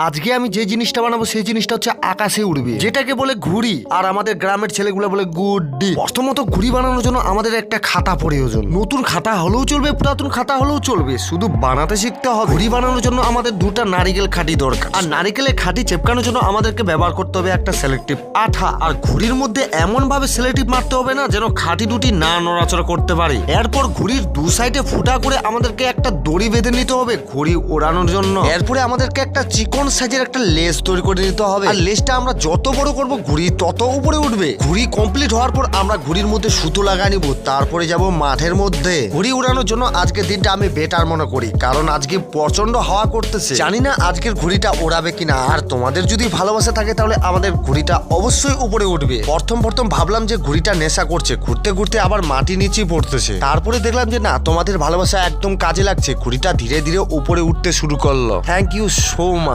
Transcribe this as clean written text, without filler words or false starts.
আজকে আমি যে জিনিসটা বানাবো সেই জিনিসটা হচ্ছে আকাশে উড়বে, যেটাকে বলে ঘুড়ি। আর আমাদের গ্রামের ছেলেগুলো বলে গুড্ডি। প্রথমত ঘুড়ি বানানোর জন্য আমাদের একটা খাতা প্রয়োজন। নতুন খাতা হলেও চলবে, পুরাতন খাতা হলেও চলবে, শুধু বানাতে শিখতে হবে। ঘুড়ি বানানোর জন্য আমাদের দুটা নারিকেল খাঁটি দরকার, আর নারিকেলের খাঁটি চেপকানোর জন্য আমাদেরকে ব্যবহার করতে হবে একটা সেলেক্টিভ আঠা। আর ঘুড়ির মধ্যে এমন ভাবে সেলেক্টিভ মারতে হবে না যেন খাঁটি দুটি না নড়াচড়া করতে পারে। এরপর ঘুড়ির দু সাইডে ফুটা করে আমাদেরকে একটা দড়ি বেঁধে নিতে হবে ঘুড়ি ওড়ানোর জন্য। এরপরে আমাদেরকে একটা চিকন সাইজের একটা লেস তৈরি করে নিতে হবে, আর লেসটা আমরা যত বড় করব ঘুড়ি তত উপরে উঠবে। ঘুড়ি কমপ্লিট হওয়ার পর আমরা ঘুড়ির মধ্যে সুতো লাগা নিব, তারপরে যাব মাঠের মধ্যে। ঘুড়ি উড়ানোর জন্য আজকের দিনটা আমি বেটার মনে করি, কারণ আজকে প্রচন্ড হাওয়া করতেছে। জানি না আজকের ঘুড়িটা ওড়াবে কিনা। আর তোমাদের যদি ভালোবাসা থাকে তাহলে আমাদের ঘুড়িটা অবশ্যই উপরে উঠবে। প্রথম ভাবলাম যে ঘুড়িটা নেশা করছে, ঘুরতে ঘুরতে আবার মাটি নিচে পড়তেছে। তারপরে দেখলাম যে না, তোমাদের ভালোবাসা একদম কাজে লাগছে, ঘুড়িটা ধীরে ধীরে উপরে উঠতে শুরু করলো। Thank you so much.